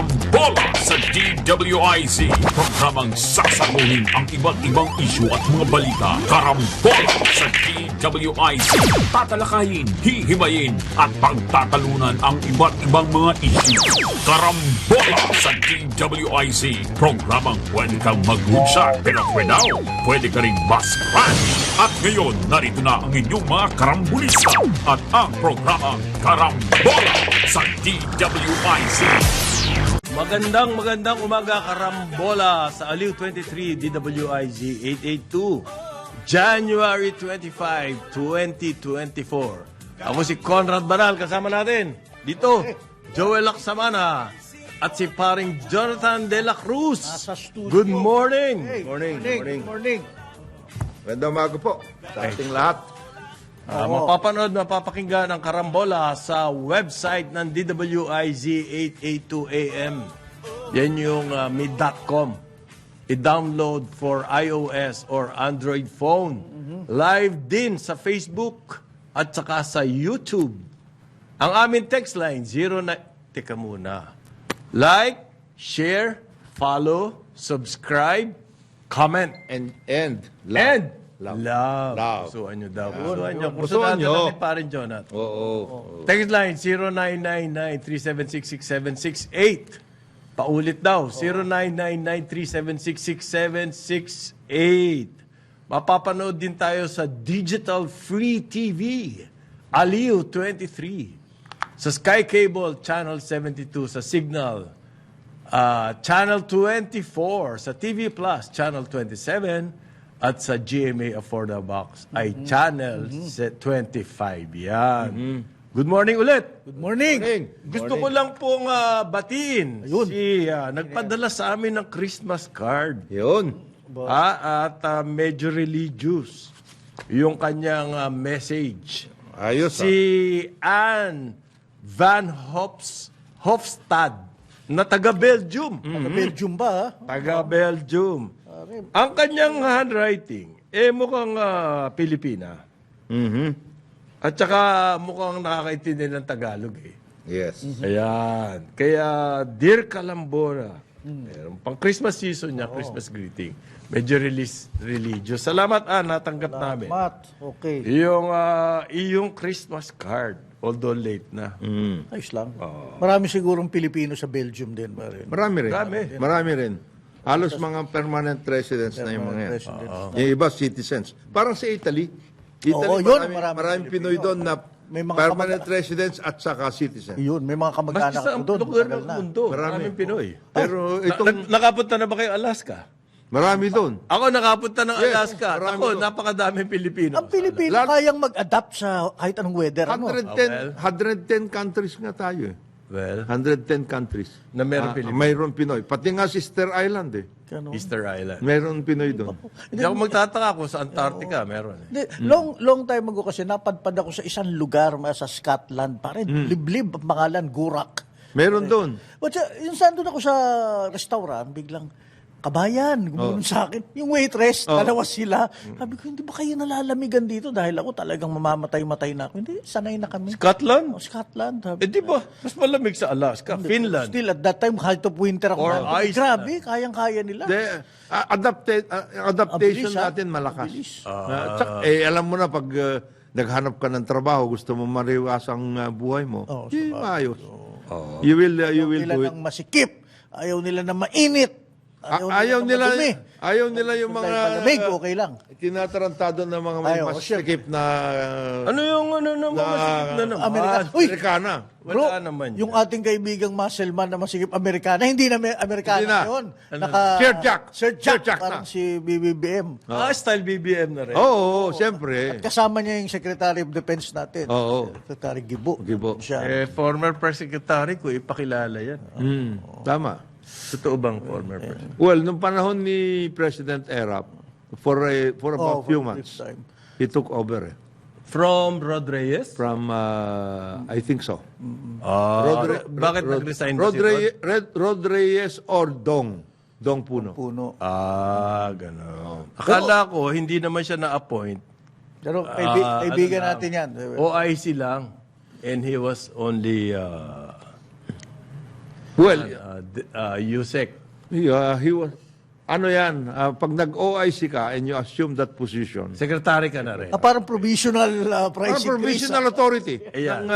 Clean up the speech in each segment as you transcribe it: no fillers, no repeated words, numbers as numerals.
Karambola sa DWIZ. Programang sasaguhin ang iba't ibang isyu at mga balita. Karambola sa DWIZ. Tatalakayin, hihimayin at pagtatalunan ang iba't ibang mga isyu. Karambola sa DWIZ. Programang pwede kang mag-good pero pwede ka rin mas-crash. At ngayon, narito na ang inyong mga karambulista at ang programang Karambola sa DWIZ. Magandang umaga, Karambola sa Aliw 23 DWIZ 882 January 25, 2024. Ako si Conrad Banal, kasama natin dito Joel Laksamana at si paring Jonathan De La Cruz. Good morning. Morning. Magandang umaga po sa ating lahat. Mapapanood, mapapakinggan ang Karambola sa website ng DWIZ 882 AM. Yan yung mid.com. I-download for iOS or Android phone. Live din sa Facebook at saka sa YouTube. Ang aming text line, 09... Teka muna. Like, share, follow, subscribe, comment. And Love. Pusuan nyo daw. Pusuan nyo. Pusuan nyo. Natin pa rin, Jonat. Oo. Text line, 0999-376-6768. Paulit daw, 0999-376-6768. Mapapanood din tayo sa Digital Free TV, Aliw 23. Sa Sky Cable, Channel 72. Sa Signal, Channel 24. Sa TV Plus, Channel 27. At sa GMA Affordable Box ay Channel 25. Yan. Good morning ulit. Good morning. Gusto ko lang pong batiin si nagpadala sa amin ng Christmas card. Yun. At medyo religious yung kanyang message. Ayos. Si Anne Van Hofstad na taga-Belgium. Belgium ba? Taga-Belgium. Ang kanyang handwriting, mukhang Pilipina. At saka mukhang nakakaintindi ng Tagalog eh. Yes. Ayan. Kaya, Dear Kalambora, meron pang Christmas season niya, Christmas greeting. Medyo religious. Salamat, natanggap namin. Okay. Iyong Christmas card, although late na. Ayos lang. Marami sigurong Pilipino sa Belgium din. Marami rin. Halos mga permanent residents na yung mga yan. Yung iba, citizens. Parang sa Italy. Oo, yun, maraming Pinoy doon na may mga permanent residents at saka citizens. Yun, may mga kamag-anak Basta ko sa doon. lugar Matagal ng na. mundo, maraming Pinoy. Pero itong Nakapunta na ba kayo Alaska? marami doon. Ako nakapunta ng Yes, Alaska. marami Ako, doon. napakadaming Pilipino. Ang Pilipino kayang mag-adapt sa kahit anong weather. 110 countries nga tayo eh. Well, 110 countries. na meron Pilipino. Mayroon Pinoy. Pati nga Sister Island eh. Easter Island. Mayroon Pinoy doon. Hindi ako magtataka kung sa Antarctica meron eh. Long time ago kasi napadpad ako sa isang lugar sa Scotland. Pare, liblib ang pangalan, Gurak. Meron doon. But yung saan doon ako sa restaurant, biglang, kabayan, gumulong sa akin. Yung waitress, dalawa sila. Sabi ko, hindi ba kayo nalalamigan dito? Dahil ako talagang mamamatay-matay na ako. Hindi, sanay na kami. Scotland? Scotland. Sabi Di ba? Mas malamig sa Alaska. Finland. Still, at that time, height of winter ako. Or Sabi ko, ice grabe, kayang-kaya nila. Adaptation Abilis, natin malakas. Abilis. Alam mo na pag naghanap ka ng trabaho, gusto mo mariwasang buhay mo, maayos. You will Ayaw do nila it. ng masikip. Ayaw nila ng mainit. Ayaw nila yung mga Malamig, okay lang. tinatarantado ng mga may Ayaw, masikip na Ano yung masikip na naman? Amerikana. Bro, Wala naman yung ating kaibigang muscleman na masikip Amerikana, hindi na Amerikana Hindi na. yun. Sir Jack na. parang si BBM. Style BBM na rin. Oo, siyempre. Kasama niya yung Secretary of Defense natin. Oo. Secretary Gibo. Gibo. Siya. Former Press Secretary ko, ipakilala yan. Tama. Totoo bang former president? Well, nung panahon ni President Erap, for about few months, time. he took over From Rod Reyes? from, I think so. Bakit nag-resign ba si Rod? Rod Reyes or Dong Puno. Puno. Gano'n. Akala ko, hindi naman siya na-appoint. Pero kaibigan natin yan. OIC lang. And he was only Well, Yusek. he was, ano yan, pag nag-OIC ka and you assume that position, Secretary ka na rin. Parang provisional price parang provisional authority Ayan.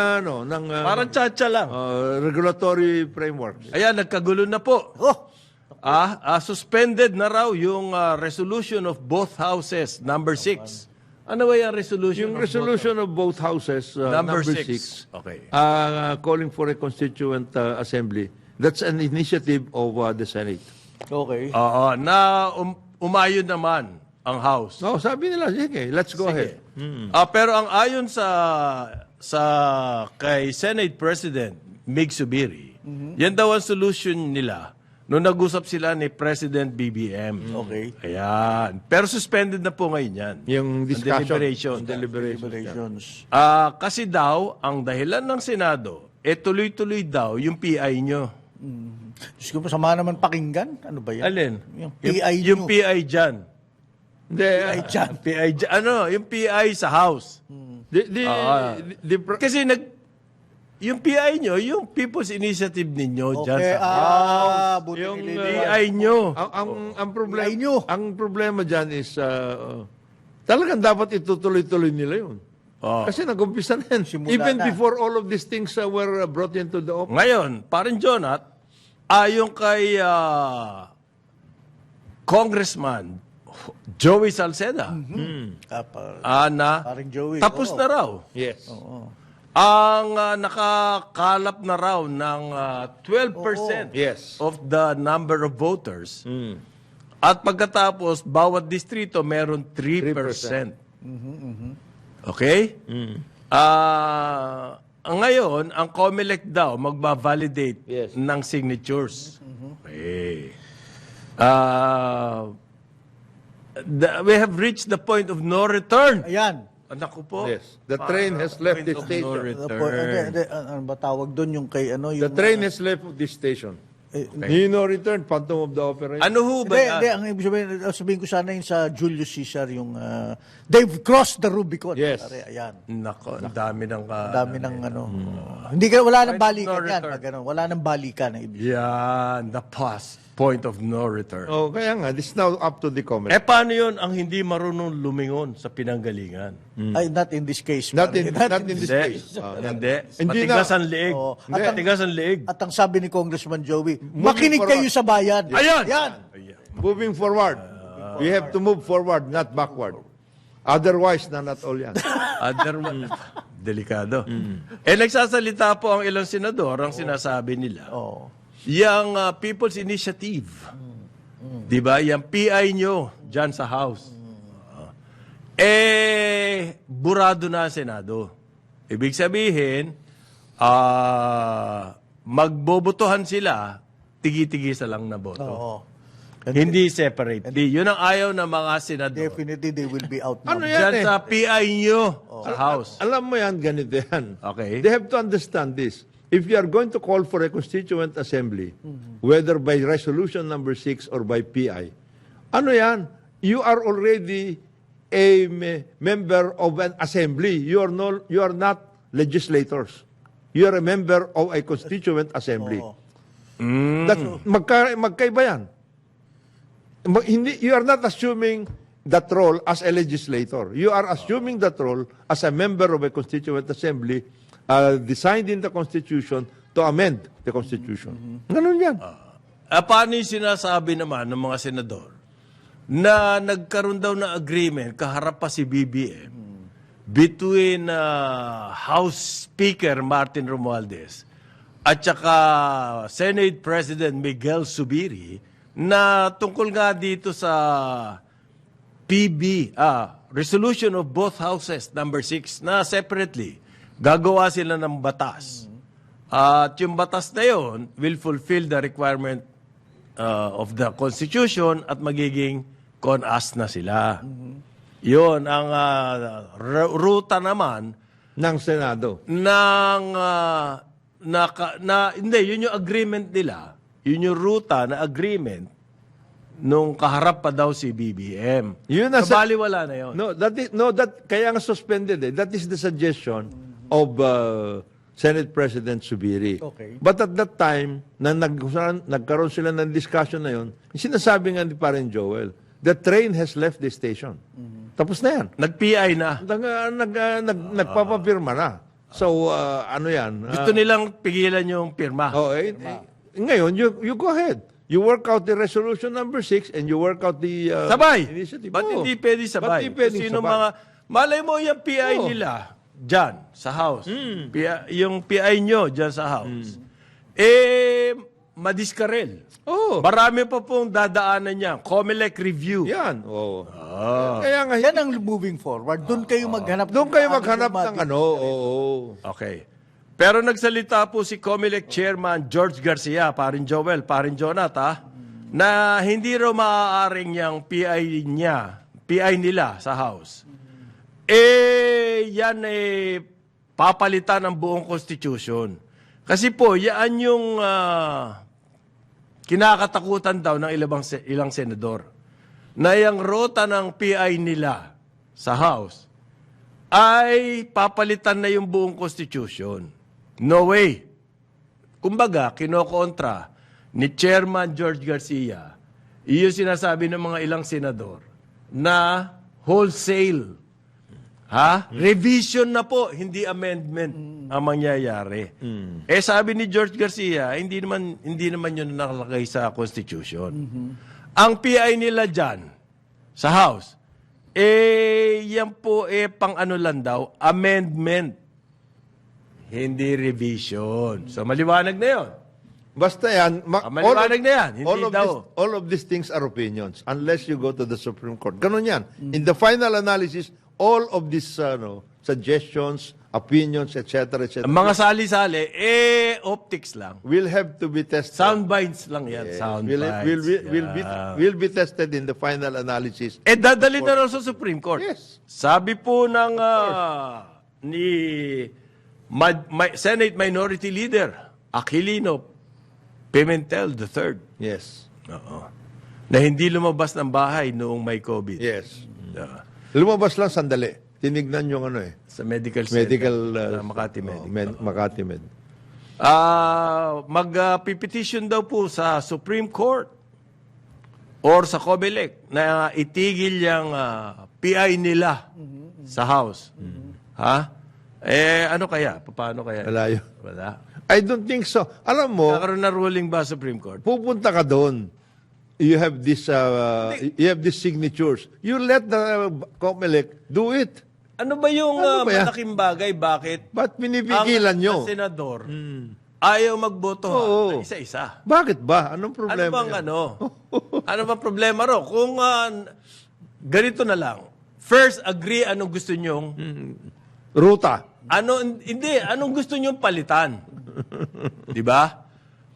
ng Parang tsa-tsa lang. regulatory frameworks. Ayan, nagkagulo na po. Oh, Suspended na raw yung resolution of both houses, number 6. Ano ba yung resolution? Yung resolution of both houses, Number number six. 6, Okay. calling for a constituent assembly, that's an initiative of the Senate. okay. Oo, na umayon naman ang House. No, sabi nila, sige, let's go ahead. Pero ang ayon sa kay Senate President Mig Subiri, yan daw ang solution nila nung nag-usap sila ni President BBM. Okay. Ayan. Pero suspended na po ngayon yan. Yung Ang discussion. deliberation. Deliberations. Kasi daw, ang dahilan ng Senado, tuloy-tuloy daw yung PI nyo. Diyos ko, masama naman pakinggan. Ano ba yan? Alin? Yung PI Yung nyo. PI dyan. Hindi, PI dyan. PI dyan. Yung PI sa House. Kasi yung PI nyo, yung People's Initiative ninyo dyan Okay, sa House. buti Yung, nililiwanag. PI nyo. ang problema, PI nyo. ang problema dyan is, talagang dapat itutuloy-tuloy nila yun. Kasi nag-umpisa na yan. Simula Even na. before all of these things were brought into the office. Ngayon, parang Jonat, ayon kay Congressman Joey Salceda, Parang Joey. tapos oo. na raw. Yes. Ang nakakalap na raw ng 12% Yes. of the number of voters. At pagkatapos, bawat distrito meron 3%. Okay? Ngayon, ang COMELEC daw magbavalidate Yes. ng signatures. Okay. We have reached the point of no return. Ayan. Anak ko po. Yes. The train has left Point the of no station. return. Ano ba tawag doon yung kay ano? The Yung, train has left this station. No return, Phantom of the Opera. Ano ho ba Hindi, yan? hindi. Ang ibig sabihin ko sana yung sa Julius Caesar, yung they've crossed the Rubicon. Yes. Pare, ayan. Nako, ang dami ng... Ang dami ng ano. Hindi ka, wala nang Point of balikan no yan. return. Pag ano, wala nang balikan. Ang ibig. Yan, the past. Point of no return. Oh, kaya nga, this is now up to the comment. Paano yun ang hindi marunong lumingon sa pinanggalingan? Ay, not in this case. Not pare. in this Hindi. case. Hindi. Hindi Matigas na- ang liig. Oo. Matigas ang liig. At ang sabi ni Congressman Joey, makinig forward. kayo sa bayan. Ayan! Yan. Moving forward. We have to move forward, not backward. Otherwise, not all yan. Delikado. Nagsasalita po ang ilang senador, ang sinasabi nila. Oo. Yang People's Initiative. Di ba? Yang PI nyo dyan sa House. Burado na ang Senado. Ibig sabihin, magbobotohan sila, tigi-tigisa lang na boto. Oo. Hindi separately. Yun ang ayaw ng mga senador. Definitely, they will be out. Ano Diyan yan eh? sa PI nyo sa House. Alam mo yan, ganito yan. Okay. They have to understand this. If you are going to call for a constituent assembly, whether by resolution number 6 or by PI, ano yan? You are already a member of an assembly. You are not legislators. You are a member of a constituent assembly. That's, magkaiba yan. You are not assuming that role as a legislator. You are assuming that role as a member of a constituent assembly designed in the Constitution to amend the Constitution. Ganun yan. Paano yung sinasabi naman ng mga senador na nagkaroon daw ng agreement, kaharap pa si BBM, between House Speaker Martin Romualdez at saka Senate President Miguel Zubiri na tungkol nga dito sa resolution of both houses, number 6, na separately, gagawa sila ng batas. At yung batas na yun will fulfill the requirement of the Constitution at magiging con-as na sila. Yun, ang ruta naman Ng Senado. hindi, yun yung agreement nila. Yun yung ruta na agreement nung kaharap pa daw si BBM. Yun ang Kabaliwala na yun. That kaya nga suspended eh. That is the suggestion of Senate President Subiri. Okay. But at that time, na nagkaroon sila ng discussion na yun, sinasabi nga ni Parang Joel, the train has left the station. Tapos na yan. Nag-PI na. Nagpapapirma na. So, ano yan? Gusto nilang pigilan yung pirma. Ngayon, you go ahead. You work out the resolution number 6 and you work out the Sabay. initiative. Ba't hindi pwede sabay? Ba't hindi pwedeng Sino sabay? mga... Malay mo yung PI nila dyan sa House. Yung PI nyo dyan sa House. Madiskarel. Marami pa pong dadaanan niya. COMELEC review. Yan. Kaya nga, Yan ang moving forward. Doon kayo maghanap. doon kayo maghanap ng ano. Okay. Pero nagsalita po si COMELEC Chairman George Garcia, parin Joel, parin Jonat, na hindi raw maaaring yung PI nila sa House. Yan papalitan ng buong Constitution. Kasi po, yan yung kinakatakutan daw ng ilang senador. Na yung rota ng PI nila sa House ay papalitan na yung buong Constitution. No way. Kumbaga, kinokontra ni Chairman George Garcia, iyon sinasabi ng mga ilang senador na wholesale. Revision na po, hindi amendment ang mangyayari. Sabi ni George Garcia, hindi naman yun nakalagay sa Constitution. Ang PI nila dyan, sa House, yan po pang ano lang daw, amendment. Hindi revision. So, maliwanag na yun. Basta yan, Maliwanag na yan. Hindi daw. all of these things are opinions unless you go to the Supreme Court. Ganun yan. In the final analysis, all of these suggestions, opinions, etc., etc., Ang mga sali-sali, optics lang. will have to be tested. Soundbites lang yan. Soundbites. Will be tested in the final analysis. Dadali na raw sa Supreme Court. Yes. Sabi po ng ni Senate Minority Leader Aquilino Pimentel III Yes. na hindi lumabas ng bahay noong may COVID. Yes. Uh, Lumabas lang sandali. Tinignan yung ano sa medical center medical sa Makati Medical. Makati Med. Magpipetition daw po sa Supreme Court or sa COMELEC na itigil yung PI nila sa House. Ano kaya? Paano kaya? Wala yun. Wala. I don't think so. Alam mo, Nakaroon na ruling ba sa Supreme Court? pupunta ka doon. You have this signatures. You let the COMELEC do it. Ano ba yung Ano ba yan? malaking bagay? Bakit Ba't pinipigilan nyo? ang senador ayaw magboto ng isa-isa? Bakit ba? Anong Ano problema? bang yan? ano bang problema ro? Kung ganito na lang, first agree anong gusto nyong, Ruta. anong gusto nyong palitan? Di ba?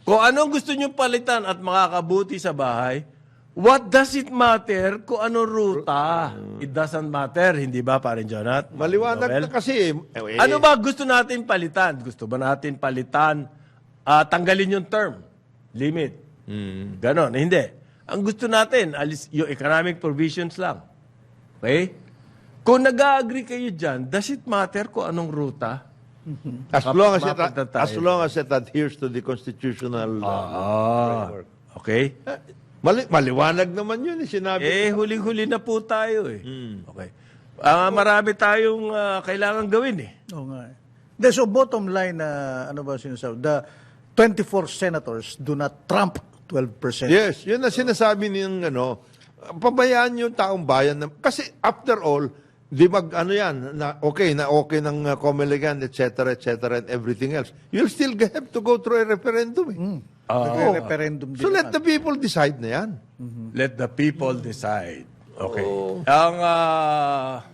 Kung anong gusto nyong palitan at makakabuti sa bahay, what does it matter kung anong ruta? It doesn't matter, hindi ba, parin Jonat? Maliwanag Noel? na kasi. Ano ba gusto natin palitan? Gusto ba natin palitan, tanggalin yung term, limit? Ganon, hindi. Ang gusto natin, alis yung economic provisions lang. Okay? Kung nag-agree kayo dyan, does it matter kung anong ruta? As Mapunta tayo. long as it adheres to the constitutional framework. Okay? Maliwanag naman yun. Sinabi. Huling-huli na po tayo eh. Okay. Marami tayong kailangan gawin eh. Oo nga. So bottom line, ano ba sinasabi? The 24 senators do not trump 12%. Yes, yun na sinasabi niyang pabayaan yung taong bayan. Kasi after all, di ano yan, na okay ng COMELEC yan, etc., and everything else. You'll still have to go through a referendum. Nagre-referendum din. So let the people decide na yan. Let the people decide. Okay.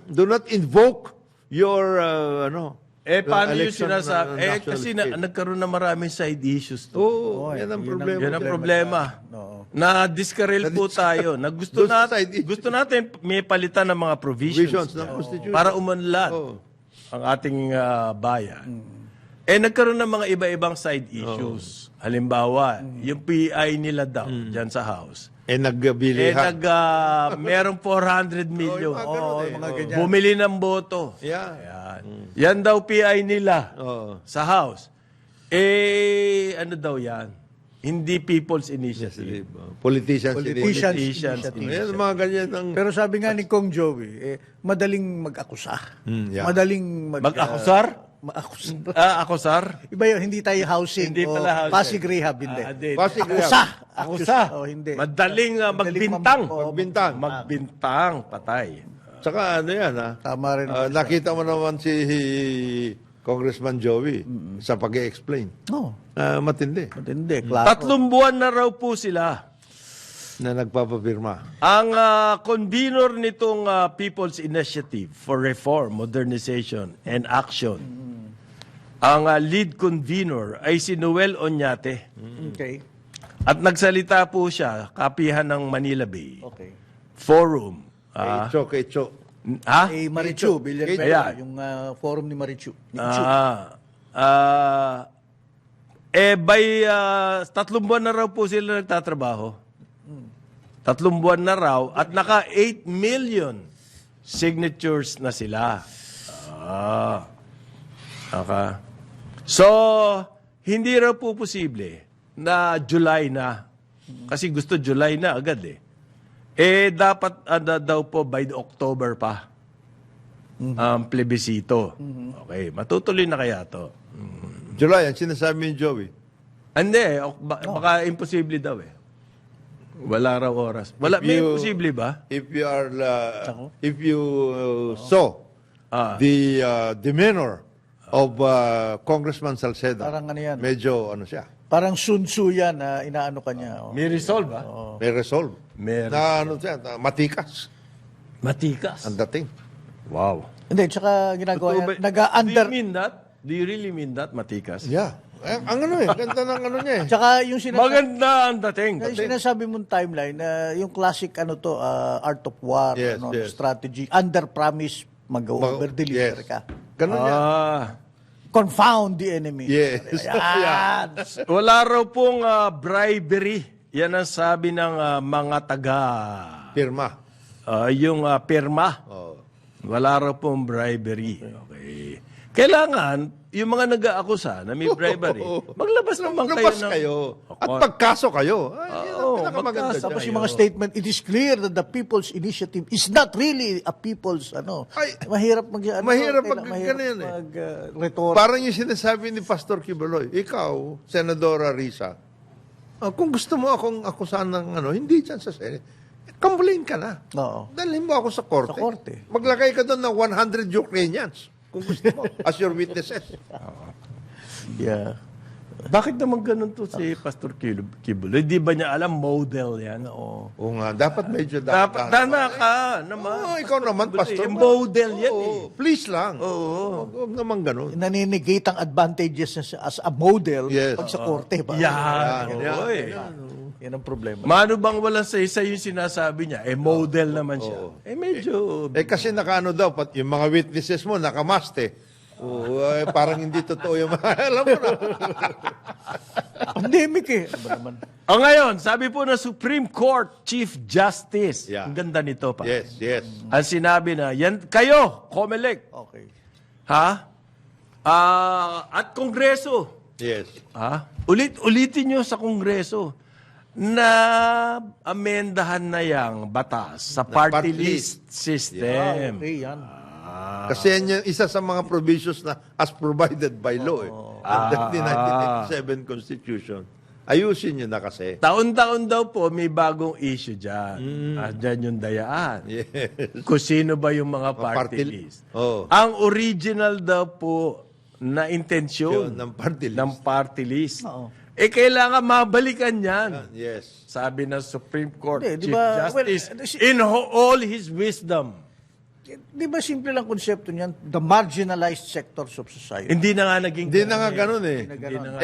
Do not invoke your, paano yung election sinasabi? na national Kasi state. nagkaroon na maraming side issues to. Yan ang problema. Yan ang problema. Na diskarel po tayo. Na Doon sa side issue. gusto natin may palitan ng mga provisions Ng Constitution. para umunlad ang ating bayan. Nagkaroon ng mga iba-ibang side issues. Halimbawa, yung PI nila daw dyan sa House. Nagbilihan. Merong 400 million. mga ganun mga ganyan. Bumili ng boto. Yeah. Ayan. Yan daw PI nila Oo. sa House. Ano daw yan? Hindi People's Initiative. Politicians. Politicians. Politicians. Ayan, mga ganyan ang... Pero sabi nga ni Kong Joey, madaling mag-akusa. yeah. Madaling Mag-akusar? mag-akusa. Akusar? Iba yun, hindi tayo housing Hindi o pala housing. Pasig Rehab, hindi. Hindi. Pasig Akusa. Akusa. Oh, hindi. Madaling magbintang. Magbintang. Magbintang, patay. Tsaka ano yan, ha? Tama rin. Nakita mo naman si Congressman Joey sa pag-explain. No, Matindi. matindi. Klaro. 3 buwan na raw po sila. Na nagpapapirma. Ang convener nitong People's Initiative for Reform, Modernization, and Action, ang lead convener ay si Noel Oñate. Okay. At nagsalita po siya, kapihan ng Manila Bay Okay. Forum. Kecho. Ha? Eh, Marichu, Billion Ayan. yung forum ni Marichu. By 3 buwan na raw po sila nagtatrabaho. 3 buwan na raw at naka 8 million signatures na sila. Okay. So, hindi raw po posible na July na. Kasi gusto July na agad eh. Dapat daw po by October pa ang plebisito. Okay, matutuloy na kaya to. July, ang sinasabi ni Joey. Hindi, baka imposible daw eh. Wala raw oras. Wala, may imposible ba? If you are, if you saw the demeanor of Congressman Salceda, Parang ano yan? medyo ano siya, Parang Sun Tzu yan na inaano ka niya. Oh. May resolve ba? may resolve. Meron. Na ano siya, na matikas Matikas. ang dating. Wow. Hindi, tsaka ginagawa Do yan. Nag-under. you mean that? Do you really mean that, matikas? Yeah. Ang ano ganda ng ano niya eh. Tsaka yung sinasabi, Maganda ang dating. yung sinasabi mong timeline, yung classic ano to, art of war, Yes, ano, yes. strategy, under promise, mag-over-deliver Yes. ka. Ganun niya. Confound the enemy. Yes. Ayan. Wala raw pong bribery. Yan ang sabi ng mga taga Pirma. yung pirma. Oh. Wala raw pong bribery. Okay. Kailangan, yung mga nag-aakusa na may bribery, maglabas naman kayo Lumabas ng... kayo. At Ako- pagkaso kayo. Ay, yan ang Oo, pinakamaganda magkaso. dyan. Tapos yung mga statement, it is clear that the people's initiative is not really a people's, Ay, mahirap mag, mahirap kailangan- mag- ganyan eh. rhetoric. Parang yung sinasabi ni Pastor Kibuloy, ikaw, Senadora Risa, kung gusto mo akong akusahan ng hindi dyan sa Senate, complain ka na. Oo. Dalhin mo ako sa korte. Sa korte. Maglagay ka doon ng 100 Ukrainians, kung gusto mo, as your witnesses. Yeah. Bakit naman ganun to si Pastor Kibuloy? Di ba niya alam model yan? Oo. Oo nga, dapat medyo Dapat dana ka naman. Oo, ikaw naman, Pastor. Model yan Oo, please lang. Oo. Huwag naman ganun. Naninegate ang advantages niya as a model Yes. pag sa korte. Ba? Yan. Yan. Oo, eh. Yan ang problema. Mano bang walang sa yung sinasabi niya? Model naman siya. Medyo... Kasi nakaano daw, yung mga witnesses mo, nakamaste. Parang hindi totoo yung mga, alam mo na. Pandemic eh. Ano ba naman? O ngayon, sabi po ng Supreme Court Chief Justice, Yeah. ang ganda nito pa. Yes, yes. Ang sinabi na, yan kayo, COMELEC, Okay. ha? At Kongreso, Yes. ha? Ulitin nyo sa Kongreso na amendahan na yang batas sa party party list system. Okay, yan. Kasi yan yung isa sa mga provisions na as provided by law. Under the 1987 Constitution. Ayusin nyo na kasi. Taon-taon daw po may bagong issue dyan. Dyan yung dayaan. Yes. Kung sino ba yung mga party party list. Oh. Ang original daw po na intensyon Yun, ng party list. ng party list. Oo. Kailangan mabalikan yan. Yes. Sabi ng Supreme Court Hindi, di Chief ba, Justice well, in all his wisdom. Di ba simple lang konsepto niyan? The marginalized sectors of society. Hindi na nga naging Hindi na nga ganun eh. Hindi na nga.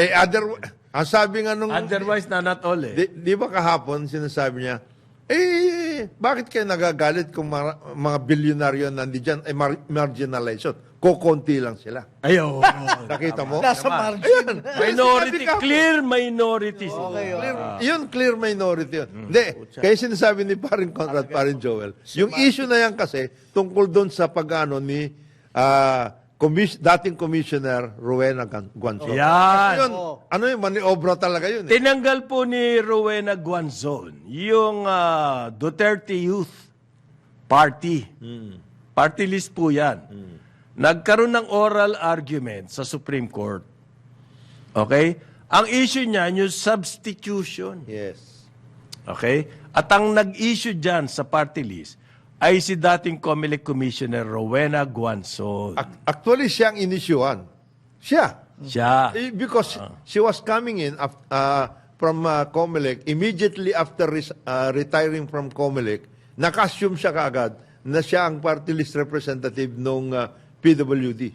Ang sabi nga nung... Otherwise, not all eh. Di ba kahapon, sinasabi niya, bakit kayo nagagalit kung mga bilyonaryo nandiyan ay marginalization? Kukunti lang sila. Ayaw. Nakita mo? Nasa margin. Minority, clear minority. Clear minority yun. Hindi, kaya sinasabi ni Parin Conrad, Parin Joel, yung issue na yan kasi, tungkol doon sa pag-ano ni dating Commissioner Rowena Guanzon. Yan. Ano yun? Maniobra talaga yun. Eh. Tinanggal po ni Rowena Guanzon yung Duterte Youth Party. Party list po yan. Nagkaroon ng oral argument sa Supreme Court. Okay? Ang issue niya, yung substitution. Yes. Okay? At ang nag-issue dyan sa party list ay si dating COMELEC Commissioner Rowena Guanzon. Actually, siya ang inisyuhan. Siya. Siya. Because she was coming in from COMELEC, immediately after retiring from COMELEC, naka-assume siya kaagad na siya ang party list representative nung PWD.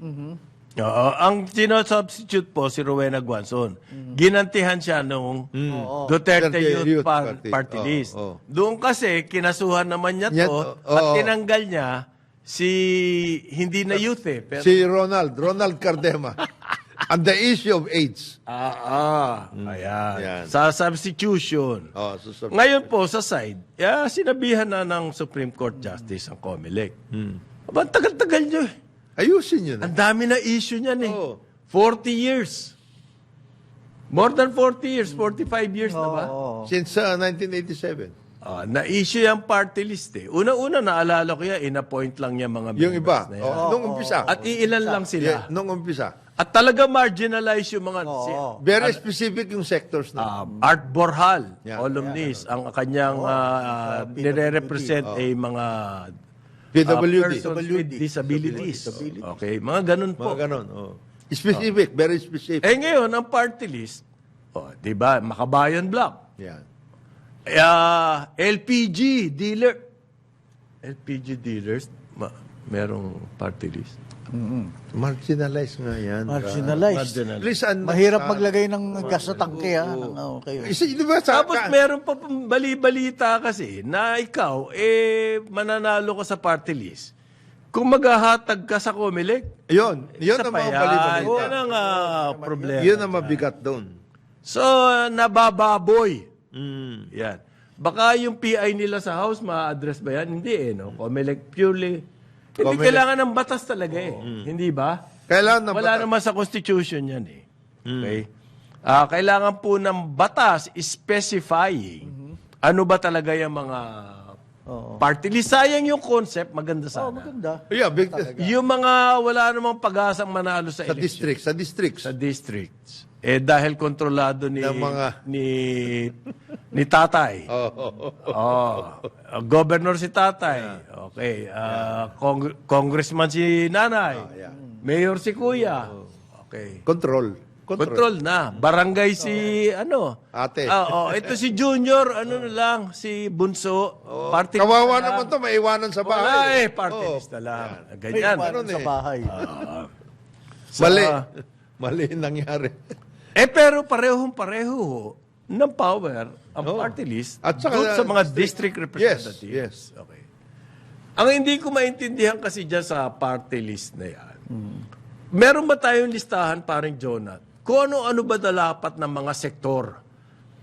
Oo, ang sino-substitute po si Rowena Guanzon. Ginantihan siya nung Duterte Youth Party List. Doon kasi, kinasuhan naman niya to at tinanggal niya si hindi na youth eh. Pero, Si Ronald Cardema. And the issue of AIDS. ayan. Yan. Sa substitution. So, Ngayon po, sa side, sinabihan na ng Supreme Court Justice ang COMELEC. Aba, ang tagal-tagal nyo eh. ayusin yun. Ang dami na issue niyan eh. Oo. 40 years. More than 40 years, 45 years na ba? Since 1987. Na-issue yung party list eh. Una-una, naalala ko yan, in-appoint lang niya mga Yung iba. members na yan. Nung umpisa. At iilan lang sila. Nung umpisa. At talaga marginalize yung mga... Very specific yung sectors na. Art Borhal, Yeah. columnist, ang kanyang nire-represent ay mga PWD. persons with disabilities. Okay, mga ganun po. Mga ganon. Specific. Very specific. Eh ngayon, ang party list, di ba, Makabayan Block, Yan. LPG dealers, merong party list. Marginalized nga yan. Marginalized. Please, Mahirap maglagay ng gas sa tangke, ha? Okay. Di ba, Tapos meron pa pong bali-balita kasi na ikaw, mananalo ka sa party list. Kung maghahatag ka sa COMELEC, Yun isa ang pa mga yan. bali-balita. Yan ang problema. Yun ang mabigat doon. So, nabababoy. Yan. Baka yung PI nila sa House, ma-address ba yan? Hindi no? COMELEC purely. Hindi kailangan ng batas talaga Hindi ba? Kailangan ng Wala naman sa Constitution yan Okay? Kailangan po ng batas specifying ano ba talaga yung mga party list. Sayang yung concept, maganda sana. Maganda. Yeah, Yung mga wala namang pag-asang manalo sa sa election. districts. Sa districts. Dahil kontrolado ni Ng mga- ni Tatay. Governor si Tatay. Okay. Congressman si Nanay. Mayor si Kuya. Okay. Control na. Barangay si Ate. ito si Junior, na lang, si Bunso. Party Kawawa list na lang. naman to, maiwanan sa Wala bahay. party list na lang. May Ganyan. iwanan sa bahay. Mali nangyari. Pero parehong-pareho ng power ang party list At saka, doon sa mga district representatives. Yes. Okay. Ang hindi ko maintindihan kasi dyan sa party list na yan, meron ba tayong listahan, paring Jonat, kung ano-ano ba dapat ng mga sektor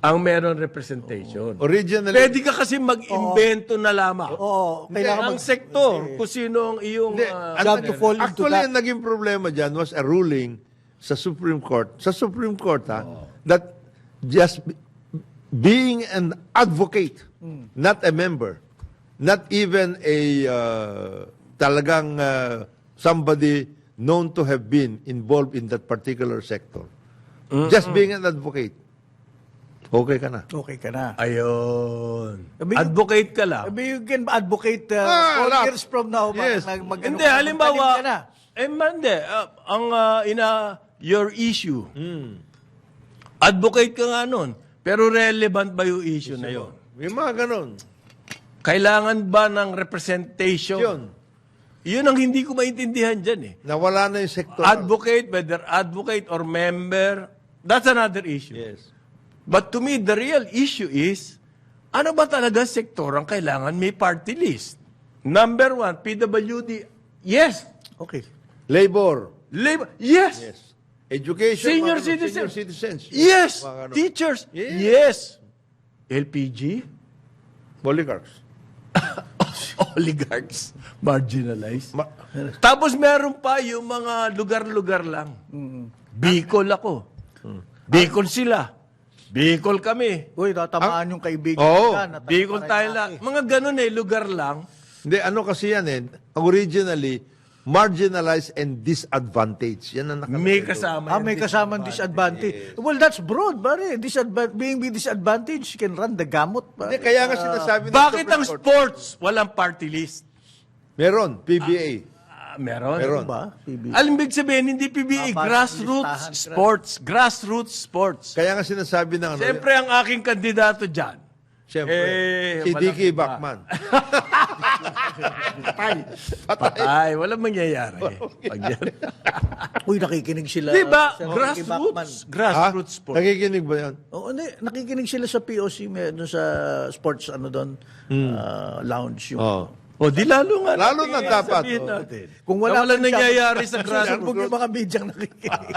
ang meron representation? Originally, Pwede ka kasi mag-invento na lamang. Kailangan Ang sektor, kung sino ang iyong... Job to fall into actually, that. ang naging problema dyan was a ruling sa Supreme Court. Sa Supreme Court, that just being an advocate, not a member, not even a talagang somebody known to have been involved in that particular sector. Just being an advocate, okay ka na. Okay ka na. Ayun. Sabi- Advocate ka lang. Maybe you can advocate 4 lahat. years from now. Yes. Hindi, halimbawa, your issue. Advocate ka nga nun. Pero relevant ba yung issue na yun? Yung mga ganon. Kailangan ba ng representation? Yun ang hindi ko maintindihan dyan Nawala na yung sector. Advocate, whether advocate or member, that's another issue. Yes. But to me, the real issue is, ano ba talaga sektor ang kailangan may party list? Number 1, PWD, yes. Okay. Labor. Labor, yes. Yes. Education. Senior Senior citizens. citizens. Yes. Mga ganon. Teachers, Yes. yes. LPG, Oligarchs. oligarchs, marginalized. Tapos meron pa yung mga lugar-lugar lang. Bicol ako. Bicol sila. Bicol kami. Uy, tatamaan yung kaibigan Oo, ka. natamaan Bicol tayo tayo sa lang. akin. Mga ganun lugar lang. Hindi, ano kasi yan originally, marginalized and disadvantaged. Yan ang nakalagay May doon. kasama. May kasamang disadvantage. Well, that's broad, pare. Being disadvantage, you can run the gamut, Hindi, pare. kaya nga sinasabi ng Bakit Supreme ang Court, sports walang party list? Meron, PBA. Meron. Meron. Ba? PBA. Alam ibig sabihin, hindi PBA, party grassroots listahan. sports. Grassroots sports. Kaya nga sinasabi ng Siyempre, ang aking kandidato dyan, Siyempre, si walang Dicky iba. Bachman. Patay. Walang mangyayari. Pag yan. Uy, nakikinig sila. Di ba? sa Ricky Bachman. Grassroots sports. Nakikinig ba yan? Oo, hindi. Nakikinig sila sa POC, doon sa sports, lounge. Yung, Oo. O, di lalo nga. Lalo natin na dapat. sabihin Oo. natin. Kung wala Na walang man siya- nangyayari sa grassroots. Huwag yung mga bidyang nakikinig.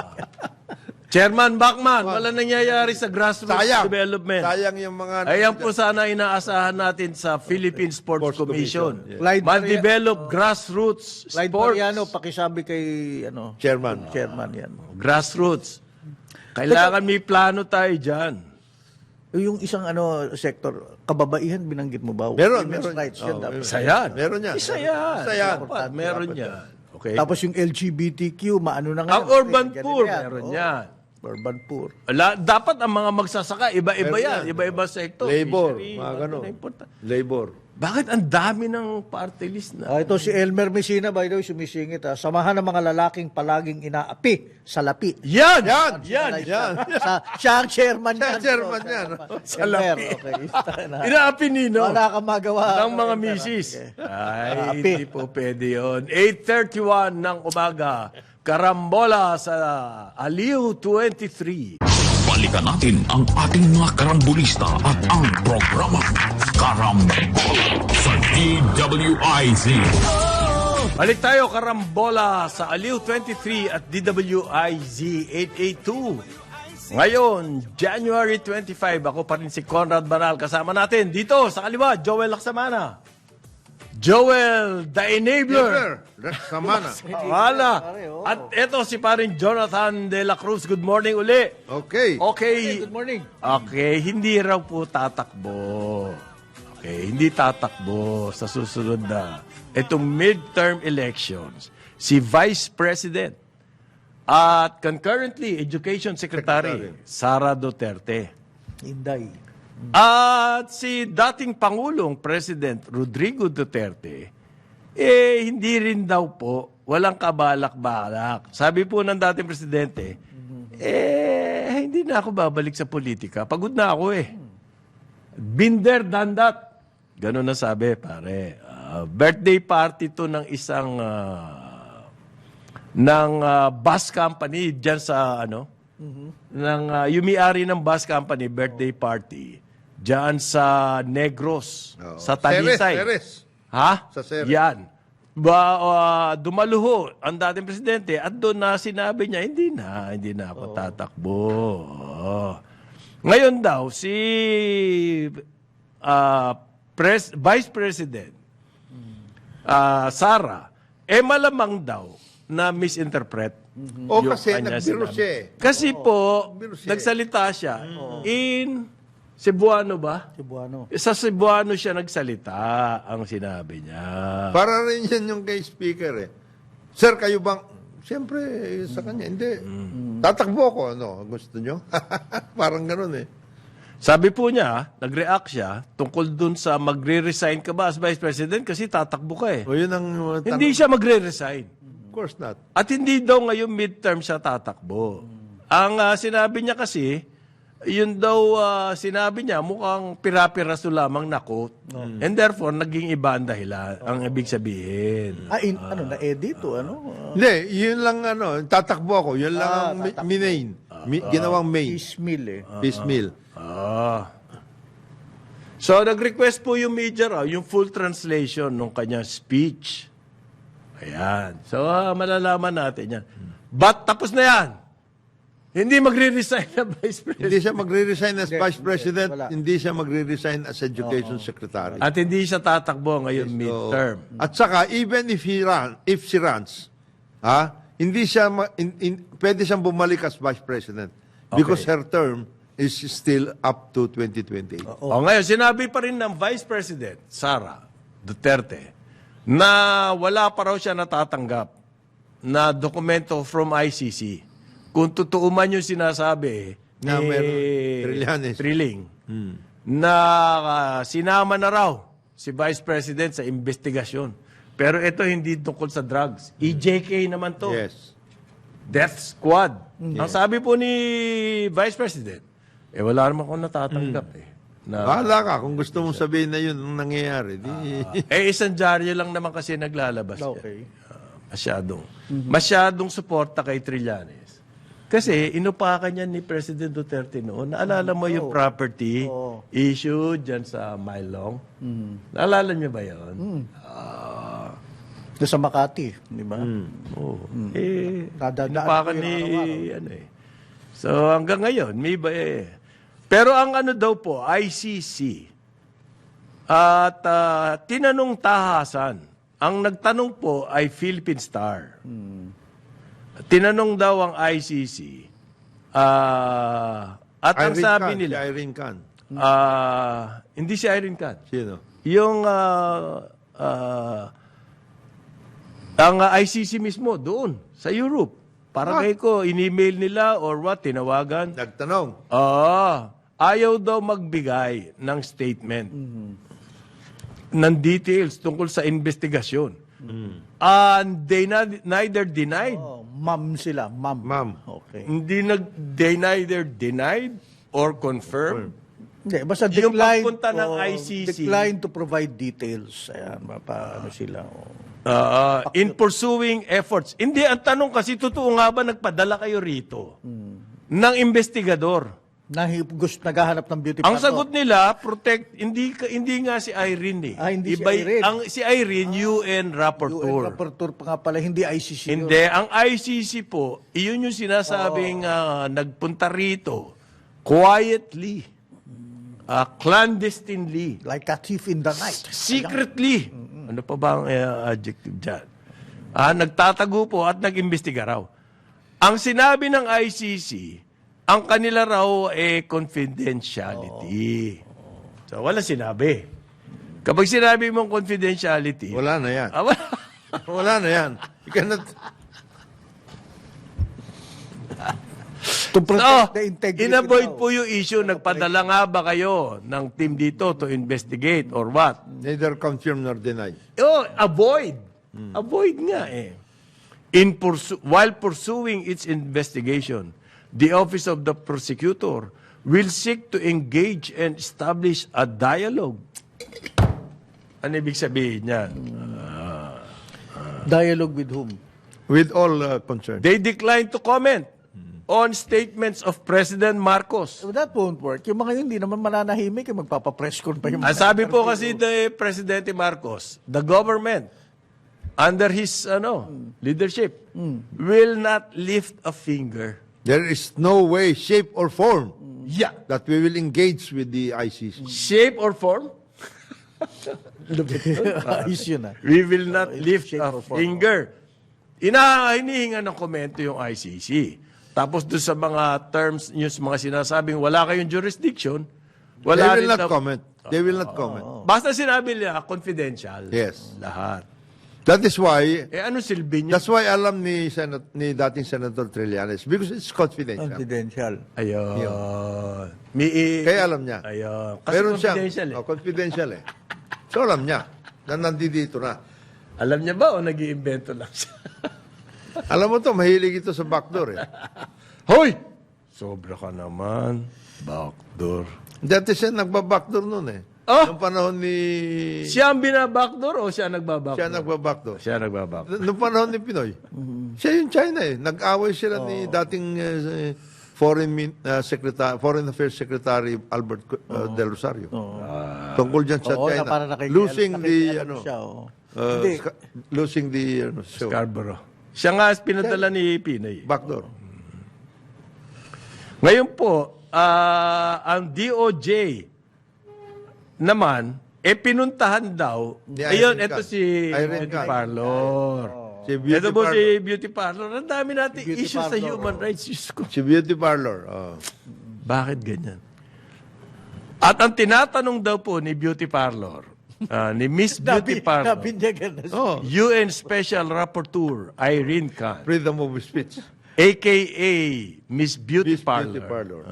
Chairman Bachman, walang nangyayari sa grassroots Sayang. development. Sayang yung mga... Ayan po sana inaasahan natin sa Philippine Sports Sports Commission. Commission, yeah. Man-develop grassroots Clyde sports. Mariano, pakisabi kay Chairman. chairman yan. Grassroots. Kailangan may plano tayo dyan. Yung isang sector, kababaihan binanggit mo ba? Meron, Women's meron. rights yan. Oo, dapat. Isa yan. Meron yan. Isa yan. Isa yan. Dapat, meron yan. Okay. Tapos yung LGBTQ, maano na nga. Ang urban ganito poor, yan. meron Oo. yan. Urban poor. Dapat ang mga magsasaka, iba-iba Meron yan. yan. Iba-iba sektor. Labor. Fishery, Mga ganun. important. Labor. Bakit ang dami ng party list na? Ito si Elmer Messina, by the way, sumisingit. Samahan ng mga lalaking palaging inaapi sa lapi. Yan! Yan! Yan! Yan. Siya ang chairman Siya yan. ang chairman bro. yan. Sa lapi. Elmer, okay. Inaapi nino. Wala kang magawa. ng mga Elmer, misis. okay. Ay, Api. hindi po pwede yun. 8:31 ng umaga. Karambola sa Aliw 23. Balikan natin ang ating mga karambulista at ang programa Karambola sa DWIZ. Balik tayo, Karambola sa Aliw 23 at DWIZ 882. Ngayon, January 25, ako pa rin si Conrad Banal. Kasama natin dito sa kaliwa, Joel Laksamana. Joel, the enabler. Samana. Wala. At eto si parin Jonathan De La Cruz. Good morning uli. Okay. Okay. Good morning. Okay, hindi raw po tatakbo. Okay, hindi tatakbo sa susunod na itong midterm elections. Si Vice President at concurrently Education Secretary Sara Duterte. Inday. At si dating Pangulong President Rodrigo Duterte, hindi rin daw po, walang kabalak-balak. Sabi po ng dating Presidente, hindi na ako babalik sa politika. Pagod na ako Been there, done that. Ganun na sabi, pare. Birthday party to ng isang bus company dyan sa yung may-ari ng bus company, birthday party, dyan sa Negros, sa Talisay. Ceres. Ha? Sa Ceres. Yan. Dumaluho ang dating presidente at doon na sinabi niya, hindi na ako tatakbo. Ngayon daw, si Vice President Sara, malamang daw na misinterpret O yung kasi kanya nagbiro sinabi. siya Kasi po, Nagbiro siya. nagsalita siya in Cebuano ba? Cebuano. Sa Cebuano siya nagsalita ang sinabi niya. Para rin yan yung kay speaker Sir, kayo bang... Siyempre, sa kanya, hindi. Tatakbo ako, gusto nyo? Parang ganun Sabi po niya, nag-react siya tungkol dun sa magre-resign ka ba as Vice President kasi tatakbo ka O yun ang... Hindi siya magre-resign. Of course not. At hindi daw ngayong midterm siya tatakbo. Ang sinabi niya kasi, yun daw sinabi niya mukhang pira-piraso lamang na quote. And therefore, naging iba ang dahilan. Ang ibig sabihin. Na-edit o Hindi, yun lang tatakbo ako. Yun lang ang minain. Ginawang main. Piecemeal Piecemeal. So, nag-request po yung media raw, yung full translation ng kanyang speech. Ayan. So, malalaman natin yan. But, tapos na yan. Hindi magre-resign na Vice President. Hindi siya magre-resign as Vice President, wala. hindi siya magre-resign as Education Secretary. At hindi siya tatakbo ngayon midterm. At saka, even if she runs, hindi siya, pwede siyang bumalik as Vice President because her term is still up to 2028. O ngayon, sinabi pa rin ng Vice President, Sara Duterte, na wala pa raw siya natatanggap na dokumento from ICC. Kung totoo man yung sinasabi ni Na meron, Trillanes. Trilling, na sinama na raw si Vice President sa investigasyon. Pero ito hindi tungkol sa drugs. EJK naman to. Yes. Death Squad. Ang sabi po ni Vice President, wala naman akong natatanggap na, Bahala ka kung gusto mong sabihin na yun ang nangyayari. isang dyaryo lang naman kasi naglalabas yan. Okay. Masyadong suporta kay Trillanes. Kasi inupakan niya ni President Duterte noon. Naalala mo yung property issue dyan sa Mailong? Naalala niyo ba yun? Doon sa Makati, di ba? Oo. Dadadaan Inupakan ko yun ni... araw-araw. Ano eh. So hanggang ngayon, may ba Pero ang ano daw po, ICC, at tinanong tahasan, ang nagtanong po ay Philippine Star. Tinanong daw ang ICC, at ang sabi nila, Si Irene Khan. hindi si Irene Khan. Sino? Yung ang ICC mismo doon sa Europe. Para kay ko, in-email nila or what, tinawagan. Nagtanong. Ayaw daw magbigay ng statement ng details tungkol sa investigasyon. And they neither denied, Ma'am sila, ma'am. Ma'am. Okay. they neither denied or confirmed. Hindi, basta Yung decline, pagpunta ng ICC. decline to provide details. Ayan, paano sila. In pursuing efforts. Hindi, ang tanong kasi, totoo nga ba nagpadala kayo rito ng investigador? Naghahanap ng beauty Ang pageant. sagot nila, protect, hindi nga si Irene eh. Hindi si Irene. Si Irene, UN rapporteur. Rapporteur pa nga pala, hindi ICC. yun. Hindi, ang ICC po, iyon yung sinasabing nagpunta rito quietly, clandestinely, Like a thief in the night. secretly. Ano pa ba ang adjective dyan? Nagtatago po at nag-imbestiga raw. Ang sinabi ng ICC, ang kanila raw confidentiality. So, wala sinabi. Kapag sinabi mong confidentiality, Wala na yan. wala. Wala na yan. You cannot... To protect the integrity. in-avoid daw. po yung issue. Nagpadala nga ba kayo ng team dito to investigate or what? Neither confirm nor deny. Avoid. Avoid nga eh. While pursuing its investigation, the Office of the Prosecutor will seek to engage and establish a dialogue. Ano ibig sabihin niyan? Dialogue with whom? With all concerned. They decline to comment on statements of President Marcos. So that won't work. Yung mga yun, hindi naman mananahimik, magpapapress con pa yung Ang sabi po kasi ni Presidente Marcos, the government, under his leadership, will not lift a finger. There is no way, shape, or form Yeah. that we will engage with the ICC. Shape or form, Ayos yun we will not lift shape a or form. finger. Hinihinga ng komento yung ICC. Tapos doon sa mga terms, yung mga sinasabing wala kayong jurisdiction, They wala will rin not comment. They will not comment. Basta sinabi nila, confidential. Yes. Lahat. That is why, Ano silbi niya? that's why alam ni dating Senator Trillanes because it's confidential. Confidential. Ayun. Kaya alam niya. Ayun. Kasi Meron siyang, confidential eh. confidential eh. So alam niya na nandito na. Alam niya ba o nag-iimbento lang siya? Alam mo to, mahilig ito sa backdoor eh. Hoy! Sobra ka naman. Backdoor. Dati siya nagbabackdoor noon eh. Noong panahon ni... Siya ang binabackdoor o siya nagbabackdoor? Siya nagbabackdoor. Siya nagbabackdoor. Noong panahon ni Pinoy. Siya yung China eh. Nag-away sila ni dating Foreign Affairs Secretary Albert Del Rosario. Tungkol dyan sa Oo, China. na parang Losing the, siya, Hindi. losing the show. Scarborough. Siya nga pinadala ni Pinoy. Backdoor. Ngayon po, ang DOJ naman, pinuntahan daw. Ni Ayun, Irene ito Khan. si Irene Beauty Khan. Parlor. Si Beauty Ito po Parlor. si Beauty Parlor. Ang dami natin Beauty issues sa Parlor. human rights. Diyos ko. Si Beauty Parlor. Bakit ganyan? At ang tinatanong daw po ni Beauty Parlor, ni Miss Beauty Parlor, Nabinyagan na siya. Oh, UN Special Rapporteur Irene Khan, freedom of speech. a.k.a. Miss Beauty Miss Parlor, Beauty Parlor.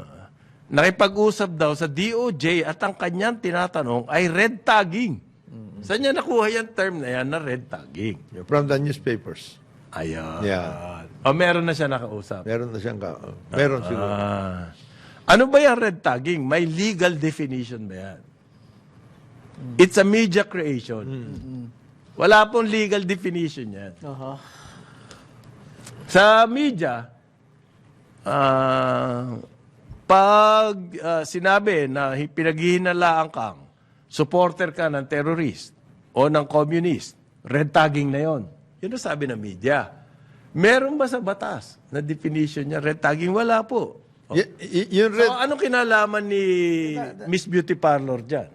nakipag-usap daw sa DOJ at ang kanyang tinatanong ay red tagging. Saan niya nakuha yung term na yan na red tagging? From the newspapers. Ayan. Yeah. O meron na siya nakausap. Meron na siyang meron siguro. Ano ba yung red tagging? May legal definition ba yan? It's a media creation. Wala pong legal definition yan. Aha. Sa media, pag sinabi na pinaghihinalaan kang supporter ka ng terrorist o ng communist, red tagging na yon. Yun ang sabi ng media. Meron ba sa batas na definition niya red tagging? Wala po. Yung red, So, anong kinalaman ni Miss Beauty Parlor dyan?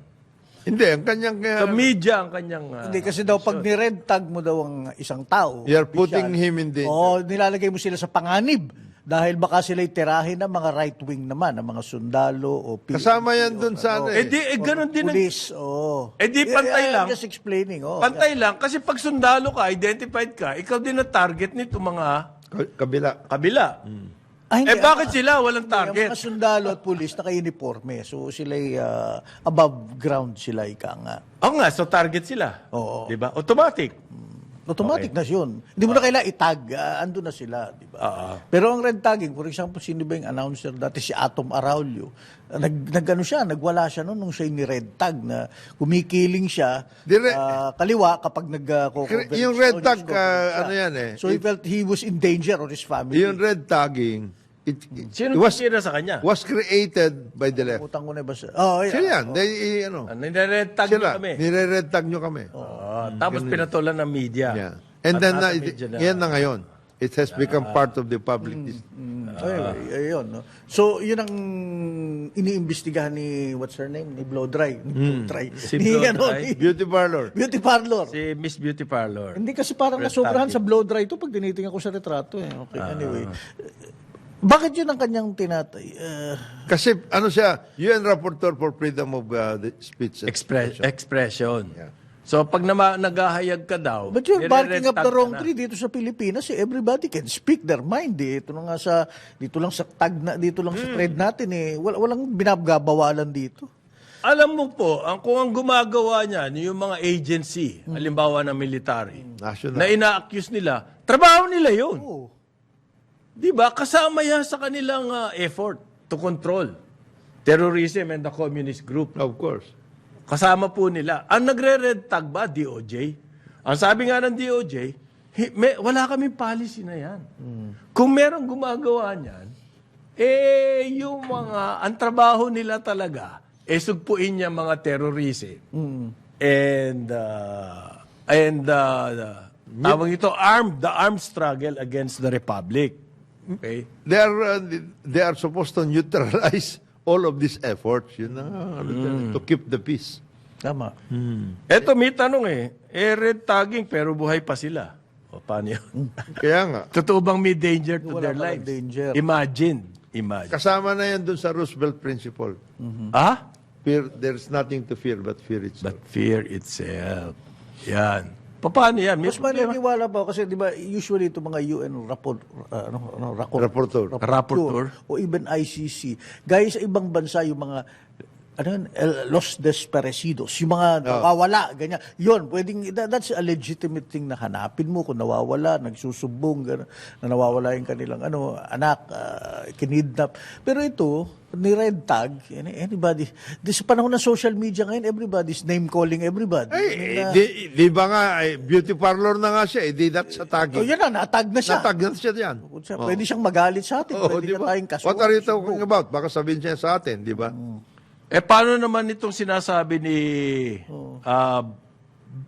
hindi, ang kanyang, Sa media ang kanyang... Hindi, kasi daw pag ni-red tag mo daw ang isang tao. you're putting him in danger. Oo, nilalagay mo sila sa panganib. Dahil baka sila'y tirahin ng mga right-wing naman, ng mga sundalo o PNP. Kasama yan dun sa ano eh. ganun din ang... Police, oo. pantay lang. I'm just explaining, oh. Pantay lang. Kasi pag sundalo ka, identified ka, ikaw din ang target nito mga Kabila. kabila. Ay, hindi, Bakit sila walang Ang target? mga sundalo at pulis naka-uniforme. So sila'y above ground sila, ika nga. Oo nga, so target sila. Oo. Di ba? Automatic. Automatic na yun. Hindi mo na kailangan itag. Ando na sila, di ba? Pero ang red tagging, for example, sino ba yung announcer dati, si Atom Araulio, nagwala siya nung siya ni-red tag na kumikiling siya kaliwa kapag nag-cover. Yung red tag, ano yan eh. So he felt he was in danger or his family. Yung red tagging, Sino it was, tira sa kanya? was created by the left. Utang ko na ba siya? Oh, yeah. Sila yan. They, ano, Nire-red tag sila, kami. nire-red tag nyo kami. Tapos pinatulan ng media. Yeah. And At then, nasa media na. yan na ngayon. It has become part of the public. Ayun, no? So, yun ang iniimbestigahan ni, what's her name? Ni Blow Dry. Ni Blow Dry. Si Ni, Blow Dry? Beauty parlor. Beauty parlor. Si Miss Beauty Parlor. Hindi kasi parang Red nasobrahan tagging. sa Blow Dry ito pag tinitingnan ko sa retrato. Eh. Okay, anyway. Bakit yun ang kanyang tinatay? Kasi ano siya, UN Rapporteur for Freedom of the Speech. Expression. Yeah. So, pag naghahayag ka daw, But you're barking nire-red up the tag wrong ka na. tree dito sa Pilipinas. Everybody can speak their mind. Eh. Ito na nga dito lang sa tag na, dito lang sa thread natin. Eh. Walang binabgabawalan dito. Alam mo po, kung ang gumagawa niyan, yung mga agency, halimbawa ng military, National. na ina-accuse nila, trabaho nila yun. Oo. Di ba? Kasama yan sa kanilang effort to control terrorism and the communist group. Of course. Kasama po nila. Ang nagre-red tag ba, DOJ? Ang sabi nga ng DOJ, wala kaming policy na yan. Kung merong gumagawa niyan, yung ang trabaho nila talaga, sugpuin niya mga terrorism. Tawag ito, the armed struggle against the republic. Okay? They are supposed to neutralize all of these efforts, to keep the peace. Tama. Eto, may tanong red tagging pero buhay pa sila. O, paano yun? Kaya nga, Totoo bang may danger to Wala their palang lives? danger. Imagine. kasama na yan dun sa Roosevelt Principle. Ah? Fear, there's nothing to fear but fear itself. But fear itself. Yan. Paano yan? May Mas problema. maniniwala ba? Kasi di ba usually ito mga UN Rapporteur. Rapporteur. o even ICC. Gaya sa ibang bansa, yung mga los desaparecidos, yung mga nawawala, ganyan. Yun, pwedeng, that's a legitimate thing na hanapin mo kung nawawala, nagsusubong, gano'n, na nawawala yung kanilang anak, kinidnap. Pero ito, ni red tag, anybody, sa panahon ng social media ngayon, everybody's name-calling everybody. Di ba nga, beauty parlor na nga siya, di that sa Oh, tagging. yan na, natag na siya. Natag na siya diyan. Pwede siyang magalit sa atin. Pwede na tayong kasuhan. What are you talking about? Baka sabihin siya sa atin, di ba? Paano naman itong sinasabi ni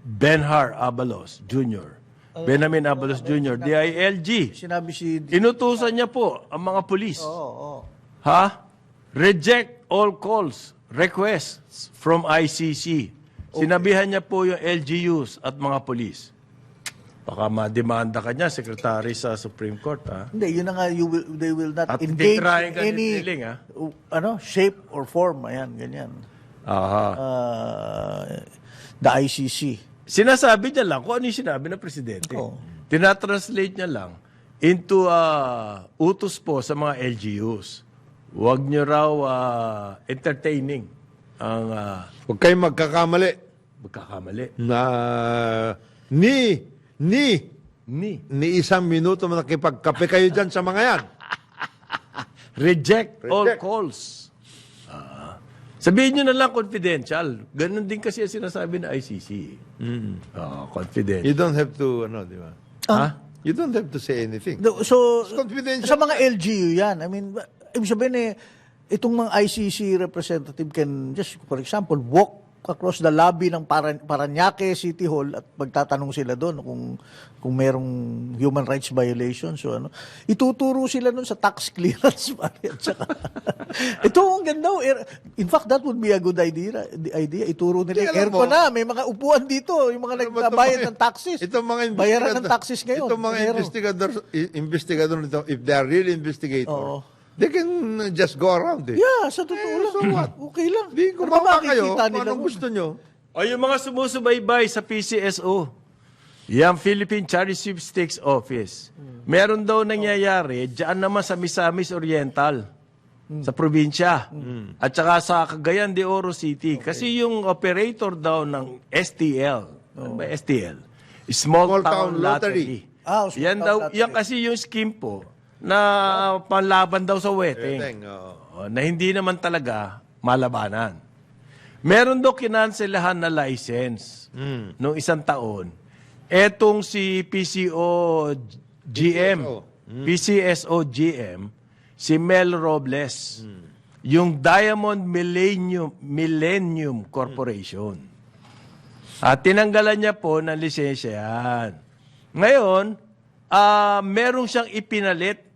Benhar Abalos Jr., Benjamin Abalos Jr., DILG? Sinabi si... Inutusan niya po ang mga pulis. Oo. Reject all calls, requests from ICC. Sinabihan niya po yung LGUs at mga polis. Baka mademanda ka niya, Secretary sa Supreme Court, ha? Hindi, yun na nga, they will not At engage titrahin ka in any ni Tiling, ha? shape or form. Ayan, ganyan. Aha. The ICC. Sinasabi niya lang kung ano yung sinabi ng Presidente. Oo. Tinatranslate niya lang into utos po sa mga LGUs. Huwag niyo raw entertaining ang Huwag kayong magkakamali magkakamali. na ni isang minuto mo nakipagkape kayo dyan sa mga yan. Reject all Reject. calls. Sabihin nyo na lang confidential. Ganon din kasi ang sinasabi ng ICC. Confidential. You don't have to, di ba? Ha? You don't have to say anything. So, confidential. sa mga LGU yan, I mean, ibig sabihin itong mga ICC representative can just, for example, walk across the lobby ng Parañaque City Hall at magtatanong sila doon kung merong human rights violation. So, ituturo sila doon sa tax clearance. At saka, ito ang ganda. In fact, that would be a good idea. Ituro nila yung Alam aircon mo, na. May mga upuan dito. Yung mga nagbabayad ng taxes. Itong mga Bayaran ng taxes ngayon. Itong mga investigador nito, if they are really investigator, Oo. they can just go around eh. Yeah, sa totoo lang. so what? Okay lang. Di Ano kumawa ba kayo makikita kung nila anong doon? gusto nyo. O yung mga sumusubaybay sa PCSO, yung Philippine Charity Sweepstakes Office, meron daw nangyayari dyan naman sa Misamis Oriental, sa probinsya, at saka sa Cagayan de Oro City. Kasi yung operator daw ng STL, ano ba STL? Small Town Lottery. Ah, Small Yan Town daw, Lottery. yan kasi yung scheme po na panlaban daw sa wedding. Na hindi naman talaga malabanan. Meron daw kinanselahan na license noong isang taon. Etong si PCSO GM, si Mel Robles, yung Diamond Millennium Corporation. At tinanggalan niya po ng lisensya yan. Ngayon, merong siyang ipinalit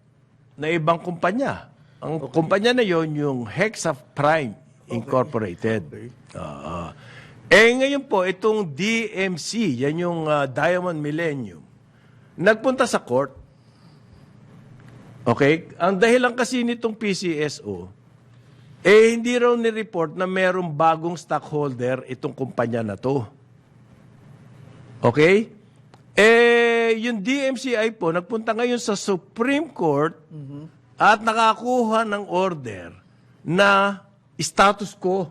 na ibang kumpanya. Ang kumpanya na yon yung Hexa Prime Incorporated. Ngayon po, itong DMC, yan yung Diamond Millennium, nagpunta sa court. Okay? Ang dahilan kasi nitong PCSO, hindi raw ni-report na merong bagong stockholder itong kumpanya na to. Okay? Yung DMCI po, nagpunta ngayon sa Supreme Court at nakakuha ng order na status quo.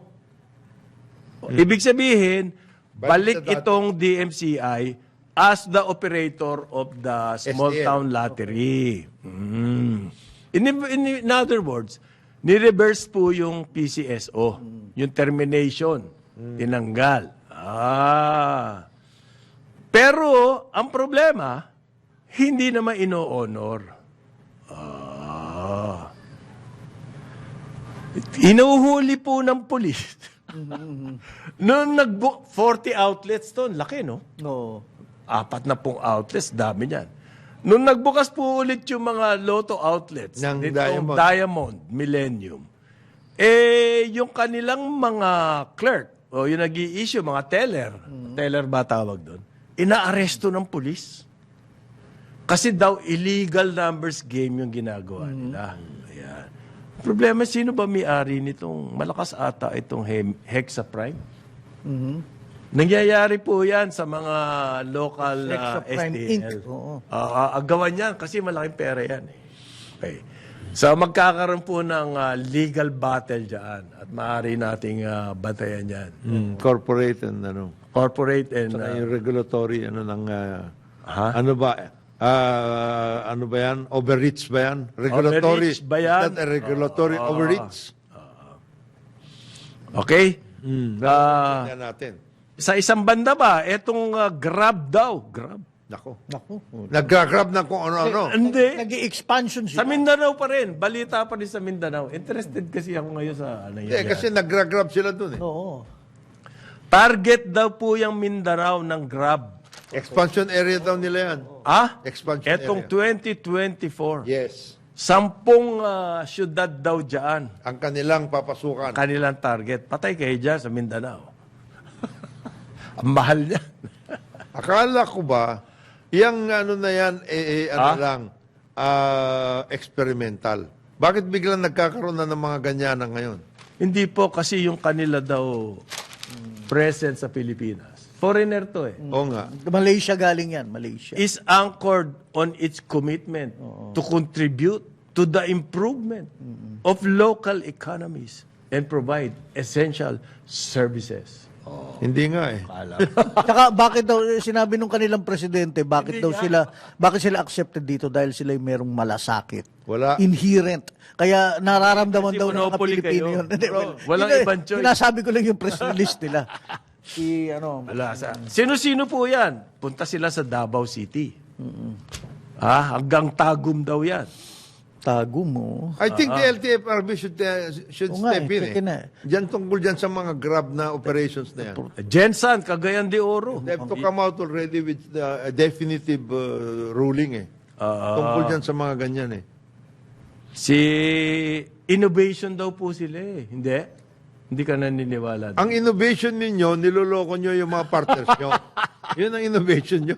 Ibig sabihin, balik itong DMCI as the operator of the Small STL. Town Lottery. In other words, ni-reverse po yung PCSO, yung termination, tinanggal. Pero, ang problema, hindi naman ino-honor. Inuhuli po ng pulis. Noong nag-book, 40 outlets to, laki, no? No. 40 outlets, dami niyan. Noong nagbukas po ulit yung mga lotto outlets, Ng nitong Diamond. Diamond Millennium, yung kanilang mga clerk, o yung nag-i-issue, mga teller ba tawag doon, inaaresto ng pulis. Kasi daw illegal numbers game yung ginagawa nila. Ayan. Problema, sino ba may-ari nitong, malakas ata itong Hexa Prime? Nangyayari po yan sa mga local Hexa Prime STL. Inc. Oo. Agawan yan kasi malaking pera yan. Okay. So magkakaroon po ng legal battle dyan at maaari nating batayan yan. Corporate and Corporate and saka yung regulatory ano ba yan? Overreach ba yan? Regulatory. Overreach ba yan? Is that a regulatory overreach? okay? Yan natin. Sa isang banda ba, etong Grab daw. Grab. Nako. Naku. Nag-grab ng kung ano-ano. Hindi. Nag-i-expansion Sa sila. Mindanao pa rin. Balita pa rin sa Mindanao. Interested kasi ako ngayon sa ano yan. Kasi nag-grab sila dun eh. Oo. Target daw po yung Mindanao ng Grab. Expansion area daw nila yan. Ah? Expansion Etong area. 2024. Yes. 10 syudad daw dyan. Ang kanilang papasukan. Kanilang target. Patay kayo dyan sa Mindanao. Ang mahal niya. Akala ko ba, yung ano na yan, experimental. Bakit biglang nagkakaroon na ng mga ganyan na ngayon? Hindi po kasi yung kanila daw present sa Pilipinas. Foreigner to eh. Oo nga. Malaysia galing yan, Malaysia. Is anchored on its commitment to contribute to the improvement of local economies and provide essential services. Hindi nga eh. Tsaka bakit daw sinabi nung kanilang presidente, bakit sila accepted dito dahil sila yung merong malasakit. Wala. Inherent. Kaya nararamdaman Kasi daw ng mga monopoly Pilipino kayo. yun. Hindi, Walang hindi, ibang choice. Sinasabi ko lang yung press release nila. Sino-sino po yan? Punta sila sa Davao City. Hanggang Tagum daw yan. Tago mo. I think the LTFRB should Oo nga step eh, in check in eh. eh. Diyan tungkol dyan sa mga grab na operations na yan. Jensan, Cagayan de Oro. They have to come out already with a definitive ruling eh. Tungkol dyan sa mga ganyan eh. Si innovation daw po sila eh. Hindi? Hindi ka naniniwala. Ang innovation ninyo, niloloko nyo yung mga partners nyo. Yun ang innovation nyo.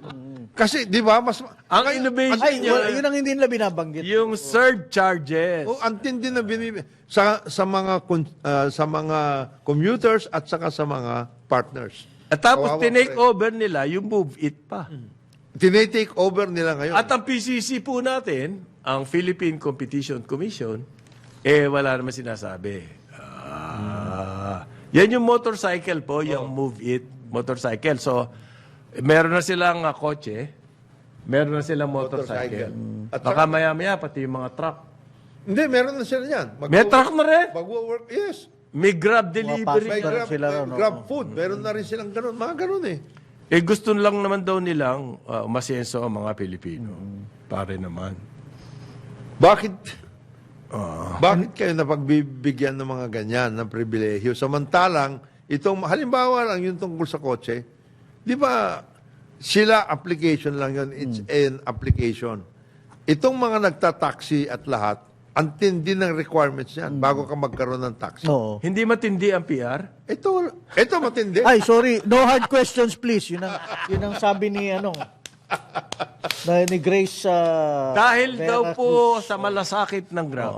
Kasi, di ba, Ang innovation Ay, niya, yun ang hindi nila binabanggit. yung surcharges. ang tindi na sa mga commuters at saka sa mga partners. At tapos Kawawa tinake pa rin. over nila yung Move It pa. Tinetake over nila ngayon. At ang PCC po natin, ang Philippine Competition Commission, wala naman sinasabi. Yan yung motorcycle po, yung Move It motorcycle. So, meron na silang kotse, meron na silang motorcycle. At Baka maya-maya, pati yung mga truck. Hindi, meron na sila yan. May truck na rin. Mag-work, yes. May Grab delivery. May Meron grab, sila may ron, grab food. Meron na rin silang ganun. Mga ganun eh. Gusto lang naman daw nilang umasenso ang mga Pilipino. Pare naman. Bakit? Bakit kayo napagbibigyan ng mga ganyan ng pribilehyo? Samantalang, halimbawa lang yung tungkol sa kotse, di ba, sila application lang yun. It's an application. Itong mga nagtataxi at lahat, ang tindi ng requirements yan bago ka magkaroon ng taxi. Oo. Hindi matindi ang PR? Ito matindi. Ay, sorry. No hard questions, please. Yun ang sabi ni ni Grace. Dahil Vera daw Cruz. po sa malasakit ng Grab,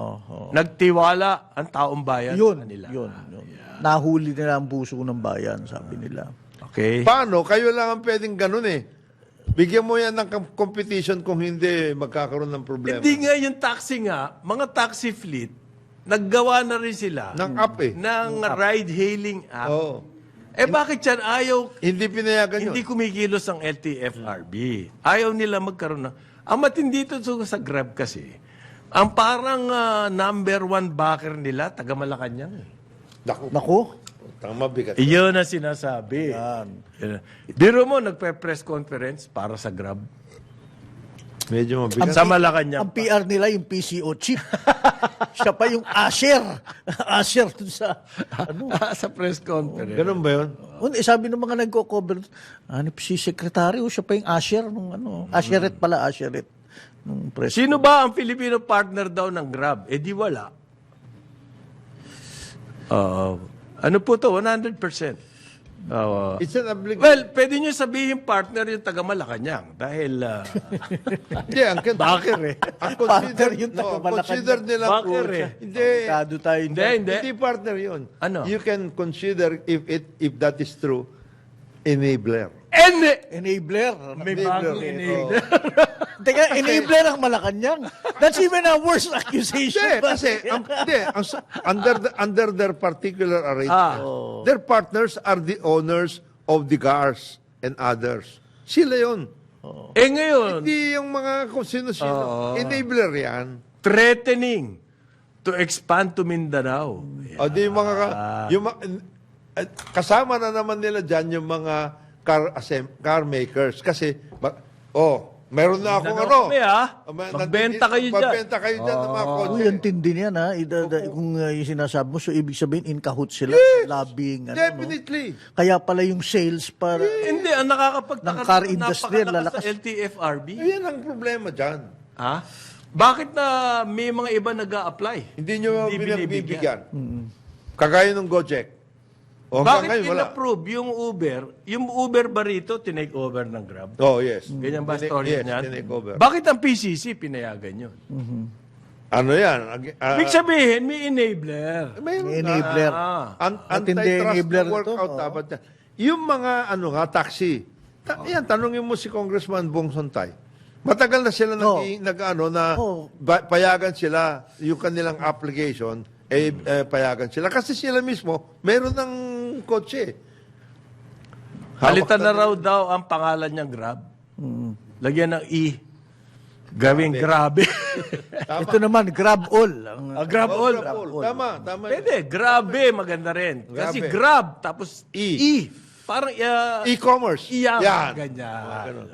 nagtiwala ang taong bayan Yun, sa kanila. yun. Nahuli nila ang puso ng bayan, sabi nila. Okay? Paano? Kayo lang ang pwedeng ganun eh. Bigyan mo yan ng competition kung hindi magkakaroon ng problema. Hindi nga yung taxi nga, mga taxi fleet, naggawa na rin sila Ng app eh. ng ride-hailing app. Oo. Bakit yan ayaw, Hindi pinayagan yun. hindi kumikilos ang LTFRB. Ayaw nila magkaroon ng... Ang matindi ito sa Grab kasi, ang parang number 1 backer nila, taga Malacanang. Naku. Tama, bigat. Iyon ang sinasabi. Yan. Biro mo, nagpe-press conference para sa Grab. Medyo mabigat. Sa Malacanang. Ang PR nila yung PCO chief. Siya pa yung usher. Usher dun sa sa press conference. Ganun ba yun? Sabi ng mga nagko-cover, si secretary, siya pa yung usher nung usherette pala, usherette. Nung press. Sino ba ang Filipino partner daw ng Grab? Di wala. Ano po to? 100%. It's an obligation. Well, pwede nyo sabihin partner yung taga Malacanang dahil Hindi, backer eh. ang Partner yung taga-Malacanang. consider nila Backer eh. Hindi. Kado tayo. Hindi. Hindi partner yun. Ano? You can consider if that is true, enabler. Enabler. May Enabler. bagong enabler. Teka, enabler ang Malacanang. That's even a worse accusation. Hindi, kasi under their particular arrangement, their partners are the owners of the cars and others. Sila yun. Ngayon, Hindi yung mga kung sino-sino. Enabler yan. threatening to expand to Mindanao. O di yung mga kasama na naman nila dyan yung mga car makers kasi meron na akong Kami, magbenta kayo dyan. Magbenta kayo dyan ng mga kotse. Yung tindi niya na, kung yung sinasabi mo, so ibig sabihin in cahoots sila, lobbying. Definitely. Kaya pala yung sales para Hindi, ang nakakapagtaka Ng car industry, napakalakas lalakas. sa LTFRB. Ayan ang problema dyan. Ha? Bakit na may mga iba nag-a-apply? Hindi nyo Hindi binibigyan. Kagaya ng Gojek. O hanggang Bakit ngayon, wala. in-approve yung Uber ba rito, tinake over ng Grab? Oh, yes. Ganyan ba Tinake- story yes, niyan? tinake over. Bakit ang PCC pinayagan yun? Ano yan? Ibig sabihin, may enabler. May Enabler. Matindi antitrust enabler na workout ito. dapat yan. Yung mga taxi. Yan, tanongin mo si Congressman Bong Sontay. Matagal na sila Oo. Oo. payagan sila yung kanilang application, payagan sila. Kasi sila mismo, meron ng kotse. Palitan na Hawak raw daw ang pangalan niyang Grab. Lagyan ng E. Gawing grabe. Ito naman, grab all. Grab all. Tama. Pwede, grabe, maganda rin. Kasi Grabe. Grab, tapos E. E. Parang, E-commerce. iyan. Yan. Ganyan. ganun.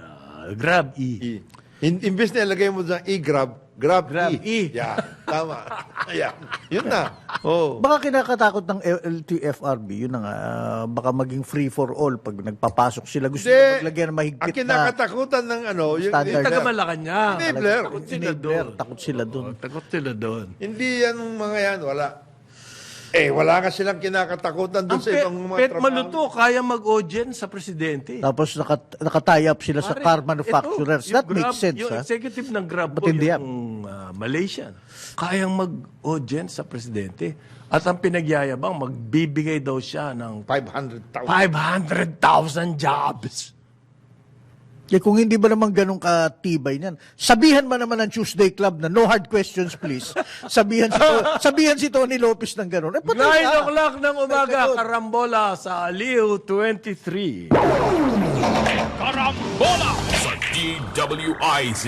Grab E. Imbis na ilagay mo sa e-grab, grab Grab E. E. Yan. Tama. Yan. Yun na. Oh. Baka kinakatakot ng LTFRB, yun na nga, baka maging free for all pag nagpapasok sila. Gusto Hindi. nila maglagyan ng Ang mahigpit na kinakatakutan ng yung Standard. Yung taga Malacanang. Enabler. Takot sila enabler. doon. Takot sila doon. Takot sila doon. Hindi yan mga yan, wala. Wala ka silang kinakatakutan doon Ang sa ibang mga Pet trabaho. Maluto, kaya mag-audience sa presidente. Tapos nakatie up sila sa Pare, car manufacturers. ito, That yung makes Grab- sense. Yung Ha? executive ng Grab ko, Matindi yan. yung Malaysian, kayang mag-audience sa presidente. At ang pinagyayabang, magbibigay daw siya ng 500,000. 500,000 jobs. Eh kung hindi ba naman ganun katibay niyan, sabihan man naman ng Tuesday Club na no hard questions please. Sabihan si Tony Lopez ng ganun. 9 na. o'clock ng umaga, karambola sa Aliw 23. Karambola sa DWIZ.